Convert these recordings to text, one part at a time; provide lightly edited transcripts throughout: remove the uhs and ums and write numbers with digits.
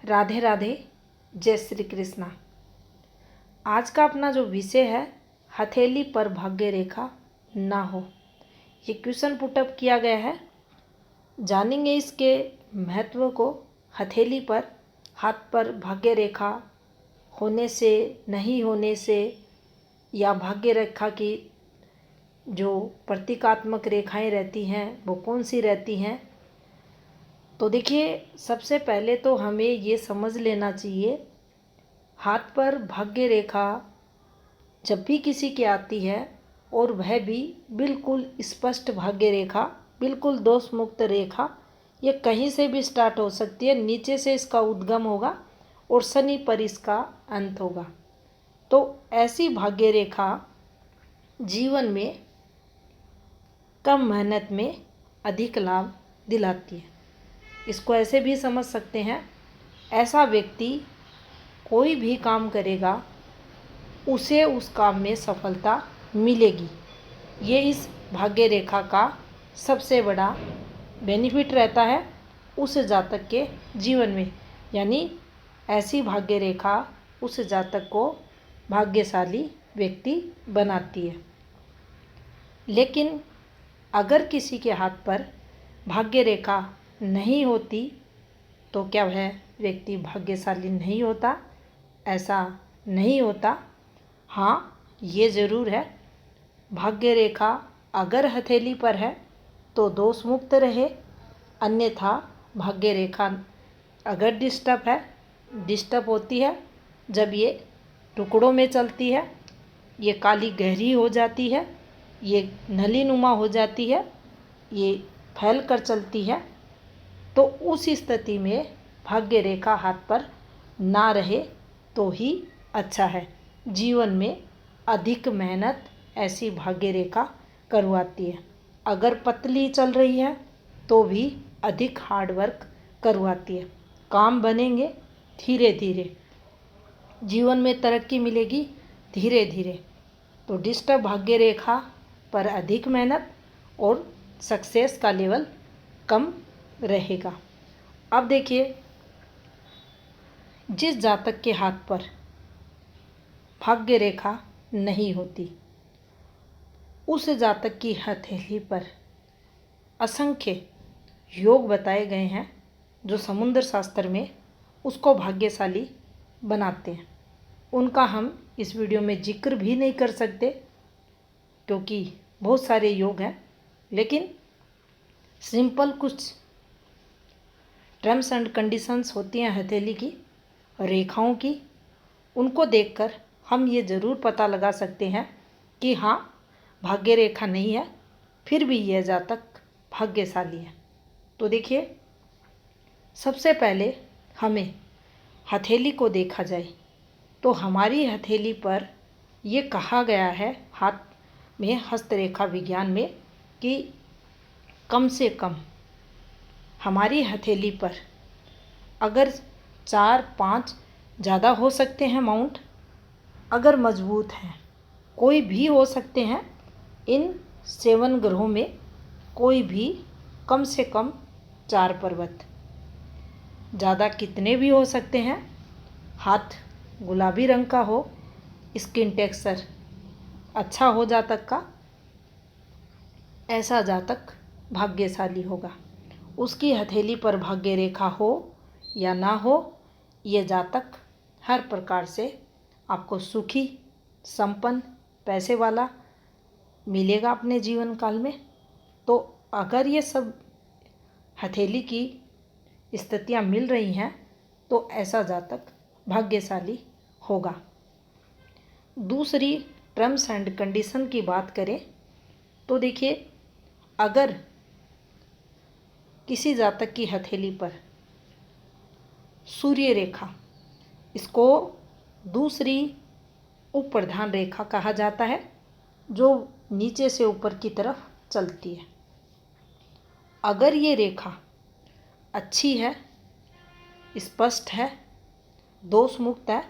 राधे राधे, जय श्री कृष्णा। आज का अपना जो विषय है, हथेली पर भाग्य रेखा ना हो, ये क्वेश्चन पुटअप किया गया है। जानेंगे इसके महत्व को। हथेली पर, हाथ पर भाग्य रेखा होने से, नहीं होने से, या भाग्य रेखा की जो प्रतीकात्मक रेखाएं रहती हैं वो कौन सी रहती हैं। तो देखिए, सबसे पहले तो हमें ये समझ लेना चाहिए, हाथ पर भाग्य रेखा जब भी किसी की आती है और वह भी बिल्कुल स्पष्ट भाग्य रेखा, बिल्कुल दोष मुक्त रेखा, ये कहीं से भी स्टार्ट हो सकती है। नीचे से इसका उद्गम होगा और शनि पर इसका अंत होगा। तो ऐसी भाग्य रेखा जीवन में कम मेहनत में अधिक लाभ दिलाती है। इसको ऐसे भी समझ सकते हैं, ऐसा व्यक्ति कोई भी काम करेगा उसे उस काम में सफलता मिलेगी। ये इस भाग्य रेखा का सबसे बड़ा बेनिफिट रहता है उस जातक के जीवन में। यानी ऐसी भाग्य रेखा उस जातक को भाग्यशाली व्यक्ति बनाती है। लेकिन अगर किसी के हाथ पर भाग्य रेखा नहीं होती तो क्या वह व्यक्ति भाग्यशाली नहीं होता? ऐसा नहीं होता। हाँ, ये ज़रूर है, भाग्य रेखा अगर हथेली पर है तो दोष मुक्त रहे, अन्यथा भाग्य रेखा अगर डिस्टर्ब होती है, जब ये टुकड़ों में चलती है, ये काली गहरी हो जाती है, ये नलीनुमा हो जाती है, ये फैल कर चलती है, तो उस स्थिति में भाग्य रेखा हाथ पर ना रहे तो ही अच्छा है। जीवन में अधिक मेहनत ऐसी भाग्य रेखा करवाती है। अगर पतली चल रही है तो भी अधिक हार्ड वर्क करवाती है। काम बनेंगे धीरे धीरे, जीवन में तरक्की मिलेगी धीरे धीरे। तो डिस्टर्ब भाग्य रेखा पर अधिक मेहनत और सक्सेस का लेवल कम रहेगा। अब देखिए, जिस जातक के हाथ पर भाग्य रेखा नहीं होती, उस जातक की हथेली पर असंख्य योग बताए गए हैं जो समुद्र शास्त्र में उसको भाग्यशाली बनाते हैं। उनका हम इस वीडियो में जिक्र भी नहीं कर सकते क्योंकि बहुत सारे योग हैं, लेकिन सिंपल कुछ टर्म्स एंड कंडीशंस होती हैं हथेली की, रेखाओं की। उनको देखकर हम ये ज़रूर पता लगा सकते हैं कि हाँ, भाग्य रेखा नहीं है, फिर भी यह जातक भाग्यशाली है। तो देखिए, सबसे पहले हमें हथेली को देखा जाए तो हमारी हथेली पर ये कहा गया है हाथ में, हस्तरेखा विज्ञान में, कि कम से कम हमारी हथेली पर अगर 4-5 ज़्यादा हो सकते हैं माउंट, अगर मजबूत हैं, कोई भी हो सकते हैं। इन 7 ग्रहों में कोई भी कम से कम 4 पर्वत, ज़्यादा कितने भी हो सकते हैं। हाथ गुलाबी रंग का हो, स्किन टेक्सचर अच्छा हो जातक का, ऐसा जातक भाग्यशाली होगा। उसकी हथेली पर भाग्य रेखा हो या ना हो, ये जातक हर प्रकार से आपको सुखी, संपन्न, पैसे वाला मिलेगा अपने जीवन काल में। तो अगर ये सब हथेली की स्थितियाँ मिल रही हैं तो ऐसा जातक भाग्यशाली होगा। दूसरी टर्म्स एंड कंडीशन की बात करें तो देखिए, अगर किसी जातक की हथेली पर सूर्य रेखा, इसको दूसरी उप्रधान रेखा कहा जाता है, जो नीचे से ऊपर की तरफ चलती है, अगर ये रेखा अच्छी है, स्पष्ट है, दोष मुक्त है,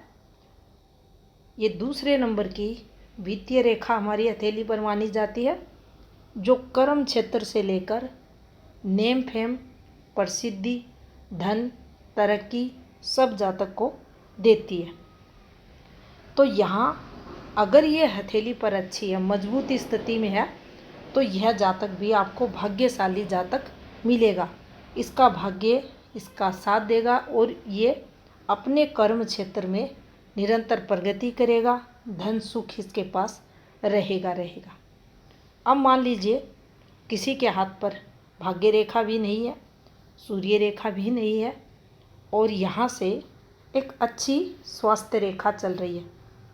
ये दूसरे नंबर की वित्तीय रेखा हमारी हथेली पर मानी जाती है, जो कर्म क्षेत्र से लेकर नेम फेम, प्रसिद्धि, धन, तरक्की, सब जातक को देती है। तो यहाँ अगर ये हथेली पर अच्छी है, मजबूत स्थिति में है, तो यह जातक भी आपको भाग्यशाली जातक मिलेगा। इसका भाग्य इसका साथ देगा और ये अपने कर्म क्षेत्र में निरंतर प्रगति करेगा, धन सुख इसके पास रहेगा। अब मान लीजिए किसी के हाथ पर भाग्य रेखा भी नहीं है, सूर्य रेखा भी नहीं है, और यहाँ से एक अच्छी स्वास्थ्य रेखा चल रही है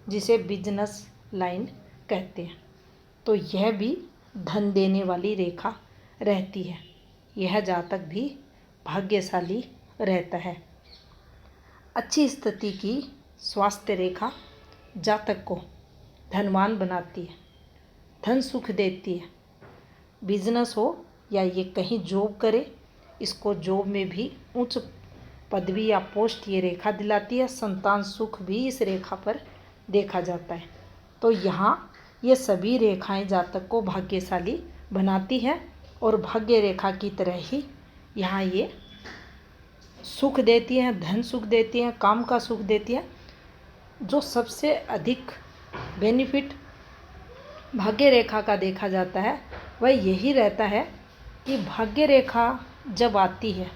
जिसे बिजनेस लाइन कहते हैं, तो यह भी धन देने वाली रेखा रहती है। यह जातक भी भाग्यशाली रहता है। अच्छी स्थिति की स्वास्थ्य रेखा जातक को धनवान बनाती है, धन सुख देती है। बिजनेस हो या ये कहीं जॉब करे, इसको जॉब में भी उच्च पदवी या पोस्ट ये रेखा दिलाती है। संतान सुख भी इस रेखा पर देखा जाता है। तो यहाँ ये सभी रेखाएं जातक को भाग्यशाली बनाती हैं और भाग्य रेखा की तरह ही यहाँ ये सुख देती हैं, धन सुख देती हैं, काम का सुख देती हैं। जो सबसे अधिक बेनिफिट भाग्य रेखा का देखा जाता है वह यही रहता है कि भाग्य रेखा जब आती है,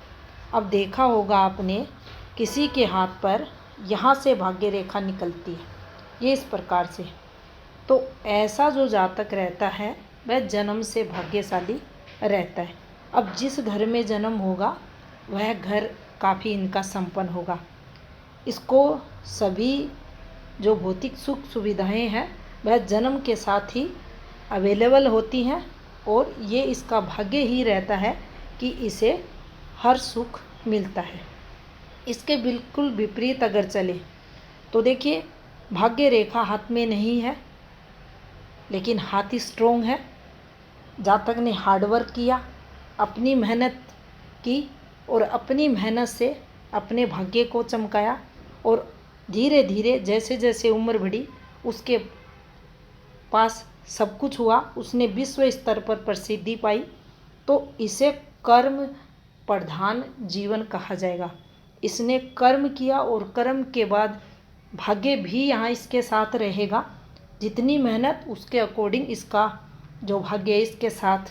अब देखा होगा आपने किसी के हाथ पर यहाँ से भाग्य रेखा निकलती है, ये इस प्रकार से, तो ऐसा जो जातक रहता है वह जन्म से भाग्यशाली रहता है। अब जिस घर में जन्म होगा वह घर काफ़ी इनका संपन्न होगा। इसको सभी जो भौतिक सुख सुविधाएं हैं वह जन्म के साथ ही अवेलेबल होती हैं और ये इसका भाग्य ही रहता है कि इसे हर सुख मिलता है। इसके बिल्कुल विपरीत अगर चले तो देखिए, भाग्य रेखा हाथ में नहीं है लेकिन हाथ स्ट्रोंग है। जातक ने हार्डवर्क किया, अपनी मेहनत की और अपनी मेहनत से अपने भाग्य को चमकाया और धीरे धीरे जैसे जैसे उम्र बढ़ी उसके पास सब कुछ हुआ, उसने विश्व स्तर पर प्रसिद्धि पाई, तो इसे कर्म प्रधान जीवन कहा जाएगा। इसने कर्म किया और कर्म के बाद भाग्य भी यहाँ इसके साथ रहेगा। जितनी मेहनत उसके अकॉर्डिंग इसका जो भाग्य है इसके साथ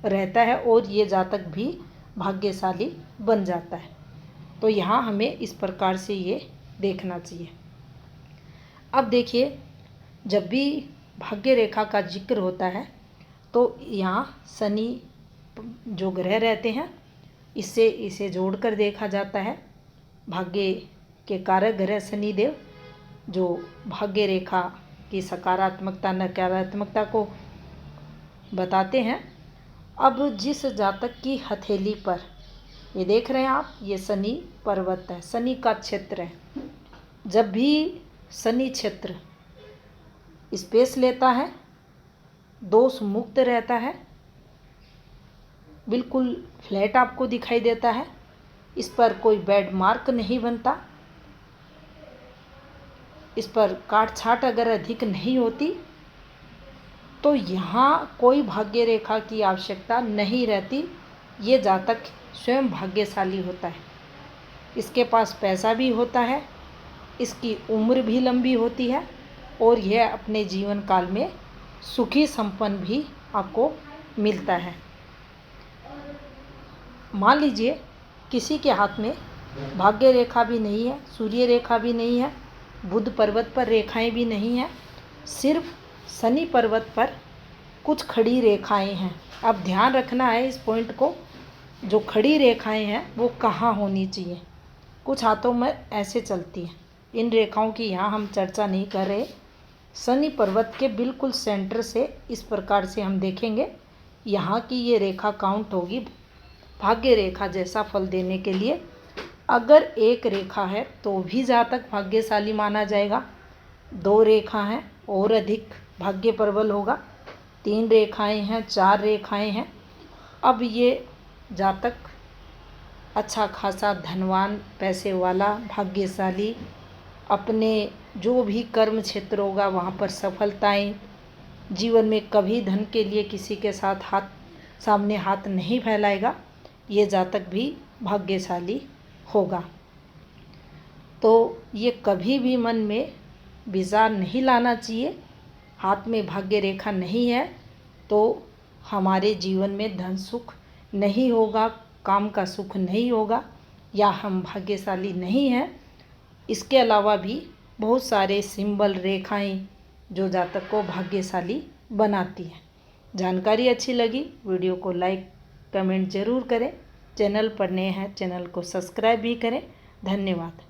रहता है और ये जातक भी भाग्यशाली बन जाता है। तो यहाँ हमें इस प्रकार से ये देखना चाहिए। अब देखिए, जब भी भाग्य रेखा का जिक्र होता है तो यहाँ शनि जो ग्रह रहते हैं इससे इसे जोड़कर देखा जाता है। भाग्य के कारक ग्रह शनिदेव जो भाग्य रेखा की सकारात्मकता नकारात्मकता को बताते हैं। अब जिस जातक की हथेली पर ये देख रहे हैं आप, ये शनि पर्वत है, शनि का क्षेत्र है। जब भी शनि क्षेत्र स्पेस लेता है, दोष मुक्त रहता है, बिल्कुल फ्लैट आपको दिखाई देता है, इस पर कोई बैड मार्क नहीं बनता, इस पर काट छाट अगर अधिक नहीं होती, तो यहाँ कोई भाग्य रेखा की आवश्यकता नहीं रहती। ये जातक स्वयं भाग्यशाली होता है। इसके पास पैसा भी होता है, इसकी उम्र भी लंबी होती है और यह अपने जीवन काल में सुखी संपन्न भी आपको मिलता है। मान लीजिए किसी के हाथ में भाग्य रेखा भी नहीं है, सूर्य रेखा भी नहीं है, बुध पर्वत पर रेखाएं भी नहीं हैं, सिर्फ शनि पर्वत पर कुछ खड़ी रेखाएं हैं। अब ध्यान रखना है इस पॉइंट को, जो खड़ी रेखाएं हैं वो कहाँ होनी चाहिए। कुछ हाथों में ऐसे चलती हैं, इन रेखाओं की यहाँ हम चर्चा नहीं कर रहे। शनि पर्वत के बिल्कुल सेंटर से इस प्रकार से हम देखेंगे, यहाँ की ये रेखा काउंट होगी भाग्य रेखा जैसा फल देने के लिए। अगर एक रेखा है तो भी जातक भाग्यशाली माना जाएगा, 2 रेखा हैं और अधिक भाग्य प्रबल होगा, 3 रेखाएं हैं, 4 रेखाएं हैं, अब ये जातक अच्छा खासा धनवान, पैसे वाला, भाग्यशाली, अपने जो भी कर्म क्षेत्र होगा वहाँ पर सफलताएं, जीवन में कभी धन के लिए किसी के साथ सामने हाथ नहीं फैलाएगा, ये जातक भी भाग्यशाली होगा। तो ये कभी भी मन में विचार नहीं लाना चाहिए। हाथ में भाग्य रेखा नहीं है तो हमारे जीवन में धन सुख नहीं होगा, काम का सुख नहीं होगा, या हम भाग्यशाली नहीं हैं। इसके अलावा भी बहुत सारे सिंबल, रेखाएं जो जातक को भाग्यशाली बनाती हैं। जानकारी अच्छी लगी, वीडियो को लाइक कमेंट ज़रूर करें। चैनल पर नए हैं, चैनल को सब्सक्राइब भी करें। धन्यवाद।